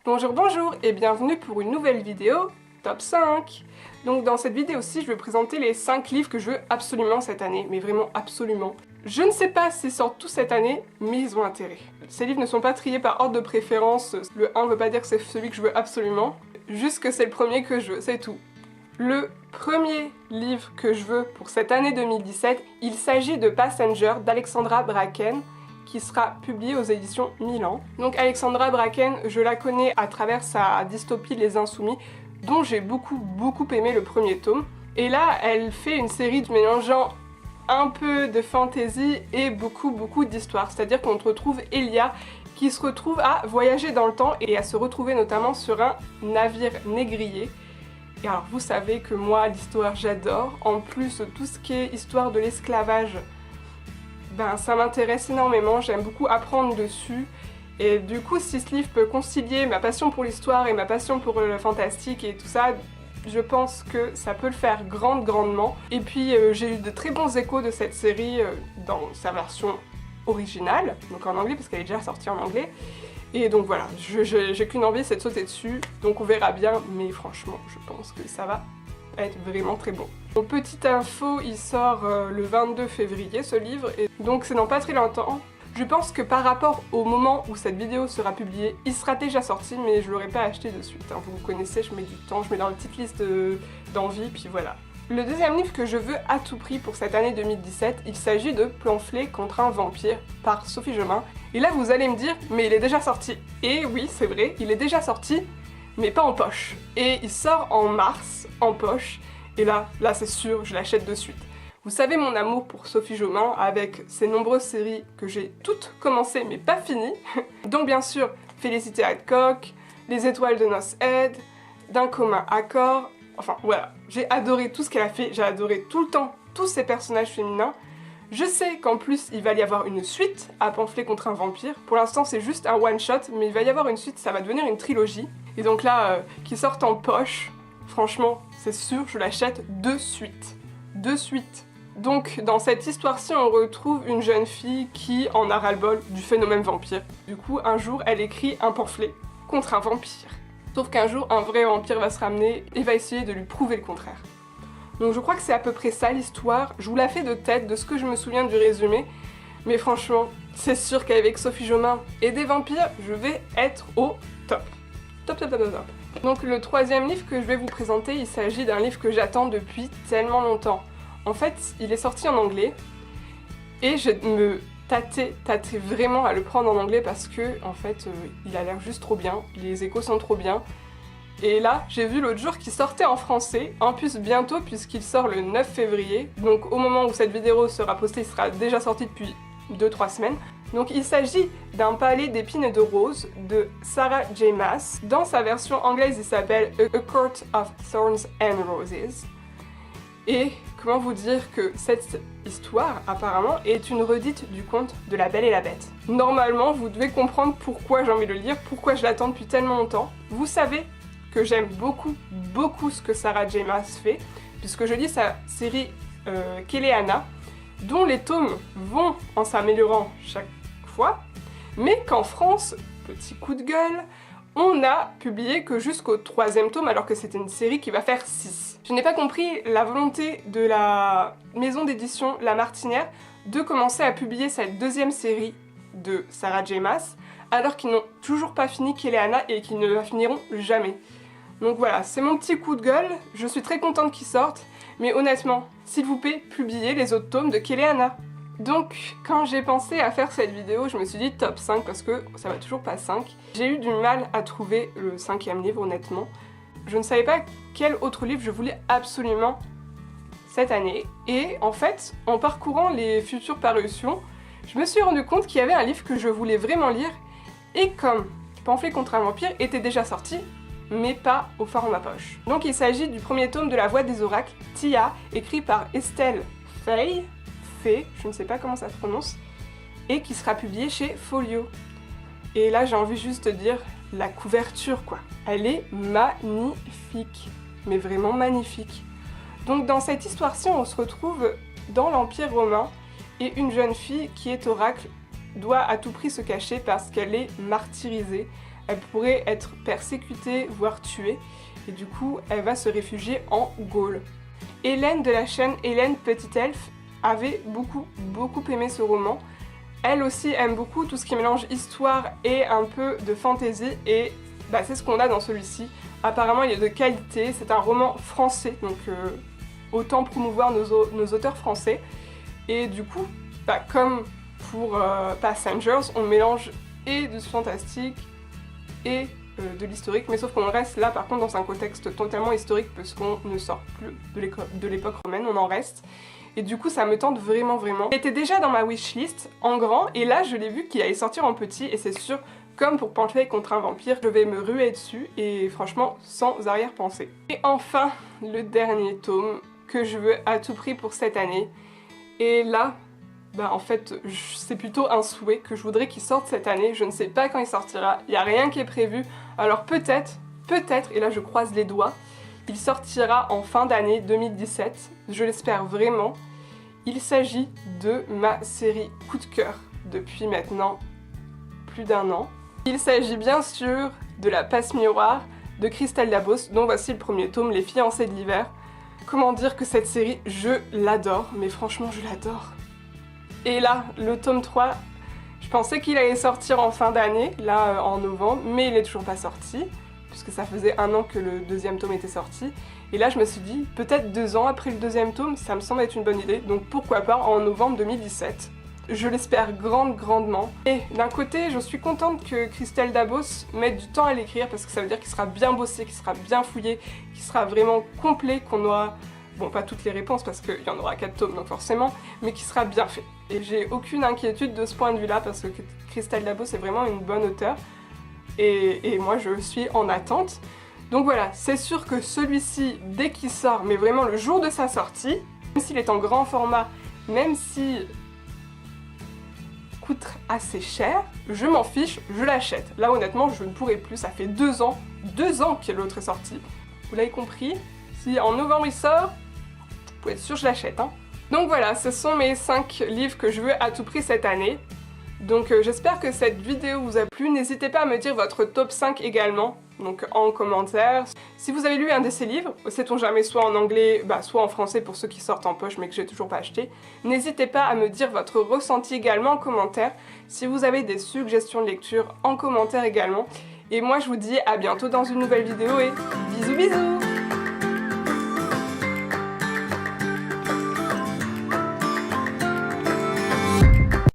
Bonjour et bienvenue pour une nouvelle vidéo Top 5. Donc dans cette vidéo-ci, je vais présenter les 5 livres que je veux absolument cette année, mais vraiment absolument. Je ne sais pas s'ils sortent tous cette année, mais ils ont intérêt. Ces livres ne sont pas triés par ordre de préférence, le 1 ne veut pas dire que c'est celui que je veux absolument, juste que c'est le premier que je veux, c'est tout. Le premier livre que je veux pour cette année 2017, il s'agit de Passenger d'Alexandra Bracken, qui sera publié aux éditions Milan. Donc Alexandra Bracken, je la connais à travers sa dystopie Les Insoumis, dont j'ai beaucoup aimé le premier tome. Et là, elle fait une série mélangeant un peu de fantasy et beaucoup d'histoire. C'est-à-dire qu'on retrouve Elia qui se retrouve à voyager dans le temps et à se retrouver notamment sur un navire négrier. Et alors vous savez que moi, l'histoire, j'adore. En plus, tout ce qui est histoire de l'esclavage, ben, ça m'intéresse énormément, j'aime beaucoup apprendre dessus. Et du coup, si ce livre peut concilier ma passion pour l'histoire et ma passion pour le fantastique et tout ça, je pense que ça peut le faire grandement. Et puis j'ai eu de très bons échos de cette série dans sa version originale, donc en anglais parce qu'elle est déjà sortie en anglais. Et donc voilà, j'ai qu'une envie, c'est de sauter dessus, donc on verra bien, mais franchement, je pense que ça va être vraiment très bon. Donc, petite info, il sort le 22 février ce livre, et donc c'est dans pas très longtemps. Je pense que par rapport au moment où cette vidéo sera publiée, il sera déjà sorti, mais je l'aurais pas acheté de suite. Hein. Vous me connaissez, je mets du temps, je mets dans une petite liste d'envie, puis voilà. Le deuxième livre que je veux à tout prix pour cette année 2017, il s'agit de Pamphlet contre un vampire par Sophie Jomain. Et là vous allez me dire, mais il est déjà sorti. Et oui, c'est vrai, il est déjà sorti, mais pas en poche. Et il sort en mars, en poche, et là c'est sûr, je l'achète de suite. Vous savez mon amour pour Sophie Jomain avec ses nombreuses séries que j'ai toutes commencées mais pas finies. Donc bien sûr, Félicité Hadcock, Les Étoiles de Noces Aide, D'un commun accord, enfin voilà, j'ai adoré tout ce qu'elle a fait, j'ai adoré tout le temps tous ces personnages féminins. Je sais qu'en plus il va y avoir une suite à Pamphlet contre un vampire. Pour l'instant c'est juste un one shot, mais il va y avoir une suite, ça va devenir une trilogie. Et donc là, qui sortent en poche, franchement, c'est sûr, je l'achète de suite. De suite. Donc dans cette histoire-ci, on retrouve une jeune fille qui en a ras-le-bol du phénomène vampire. Du coup, un jour, elle écrit un pamphlet contre un vampire. Sauf qu'un jour, un vrai vampire va se ramener et va essayer de lui prouver le contraire. Donc je crois que c'est à peu près ça l'histoire. Je vous la fais de tête, de ce que je me souviens du résumé. Mais franchement, c'est sûr qu'avec Sophie Jomain et des vampires, je vais être au top. Top. Donc le troisième livre que je vais vous présenter, il s'agit d'un livre que j'attends depuis tellement longtemps. En fait, il est sorti en anglais et je me tâtais vraiment à le prendre en anglais parce que, en fait, il a l'air juste trop bien, les échos sont trop bien. Et là, j'ai vu l'autre jour qu'il sortait en français, en plus bientôt puisqu'il sort le 9 février. Donc au moment où cette vidéo sera postée, il sera déjà sorti depuis 2-3 semaines. Donc il s'agit d'un palais d'épines et de roses de Sarah J. Maas. Dans sa version anglaise, il s'appelle A Court of Thorns and Roses. Et comment vous dire que cette histoire, apparemment, est une redite du conte de La Belle et la Bête. Normalement, vous devez comprendre pourquoi j'ai envie de le lire, pourquoi je l'attends depuis tellement longtemps. Vous savez que j'aime beaucoup ce que Sarah J. Maas fait, puisque je lis sa série Kéléana, dont les tomes vont en s'améliorant chaque fois, mais qu'en France, petit coup de gueule, on a publié que jusqu'au 3e tome alors que c'était une série qui va faire 6. Je n'ai pas compris la volonté de la maison d'édition La Martinière de commencer à publier cette deuxième série de Sarah J. Maas alors qu'ils n'ont toujours pas fini Kéléana et qu'ils ne la finiront jamais. Donc voilà, c'est mon petit coup de gueule, je suis très contente qu'ils sortent, mais honnêtement, s'il vous plaît, publiez les autres tomes de Kéléana. Donc, quand j'ai pensé à faire cette vidéo, je me suis dit top 5 parce que ça va toujours pas 5. J'ai eu du mal à trouver le 5e livre, honnêtement. Je ne savais pas quel autre livre je voulais absolument cette année. Et en fait, en parcourant les futures parutions, je me suis rendu compte qu'il y avait un livre que je voulais vraiment lire. Et comme Pamphlet contre un vampire était déjà sorti, mais pas au format poche. Donc il s'agit du premier tome de La Voix des Oracles, Tia, écrit par Estelle Fay, je ne sais pas comment ça se prononce, et qui sera publié chez Folio. Et là j'ai envie juste de dire la couverture quoi. Elle est magnifique, mais vraiment magnifique. Donc dans cette histoire-ci on se retrouve dans l'Empire romain Et une jeune fille qui est oracle doit à tout prix se cacher parce qu'elle est martyrisée. Elle pourrait être persécutée, voire tuée. Et du coup, elle va se réfugier en Gaule. Hélène de la chaîne Hélène Petit Elfe avait beaucoup aimé ce roman. Elle aussi aime beaucoup tout ce qui mélange histoire et un peu de fantaisie. Et c'est ce qu'on a dans celui-ci. Apparemment, il est de qualité. C'est un roman français, donc autant promouvoir nos auteurs français. Et du coup, comme pour Passengers, on mélange et du fantastique et de l'historique, mais sauf qu'on reste là par contre dans un contexte totalement historique parce qu'on ne sort plus de l'époque romaine, on en reste. Et du coup ça me tente vraiment. Il était déjà dans ma wishlist en grand et là je l'ai vu qu'il allait sortir en petit et c'est sûr, comme pour Pamphlet contre un vampire, je vais me ruer dessus et franchement sans arrière-pensée. Et enfin, le dernier tome que je veux à tout prix pour cette année. Et là, en fait, c'est plutôt un souhait que je voudrais qu'il sorte cette année. Je ne sais pas quand il sortira, il n'y a rien qui est prévu. Alors peut-être, et là je croise les doigts, il sortira en fin d'année 2017. Je l'espère vraiment. Il s'agit de ma série coup de cœur depuis maintenant plus d'1 an. Il s'agit bien sûr de La Passe Miroir de Christelle Dabos, dont voici le premier tome, Les Fiancées de l'hiver. Comment dire que cette série, je l'adore, mais franchement je l'adore. Et là, le tome 3, je pensais qu'il allait sortir en fin d'année, là en novembre, mais il n'est toujours pas sorti, puisque ça faisait 1 an que le deuxième tome était sorti. Et là je me suis dit, peut-être 2 ans après le deuxième tome, ça me semble être une bonne idée, donc pourquoi pas en novembre 2017. Je l'espère grandement. Et d'un côté, je suis contente que Christelle Dabos mette du temps à l'écrire, parce que ça veut dire qu'il sera bien bossé, qu'il sera bien fouillé, qu'il sera vraiment complet, qu'on aura... Bon, pas toutes les réponses parce qu'il y en aura 4 tomes donc forcément, mais qui sera bien fait. Et j'ai aucune inquiétude de ce point de vue-là parce que Christelle Dabos est vraiment une bonne auteure et moi je suis en attente. Donc voilà, c'est sûr que celui-ci, dès qu'il sort, mais vraiment le jour de sa sortie, même s'il est en grand format, même s'il coûte assez cher, je m'en fiche, je l'achète. Là honnêtement, je ne pourrais plus, ça fait 2 ans que l'autre est sorti. Vous l'avez compris? Si en novembre il sort, vous pouvez être sûr que je l'achète. Donc voilà, ce sont mes 5 livres que je veux à tout prix cette année. Donc j'espère que cette vidéo vous a plu. N'hésitez pas à me dire votre top 5 également, donc en commentaire. Si vous avez lu un de ces livres, sait-on jamais, soit en anglais, soit en français pour ceux qui sortent en poche mais que j'ai toujours pas acheté, n'hésitez pas à me dire votre ressenti également en commentaire. Si vous avez des suggestions de lecture, en commentaire également. Et moi je vous dis à bientôt dans une nouvelle vidéo et bisous bisous!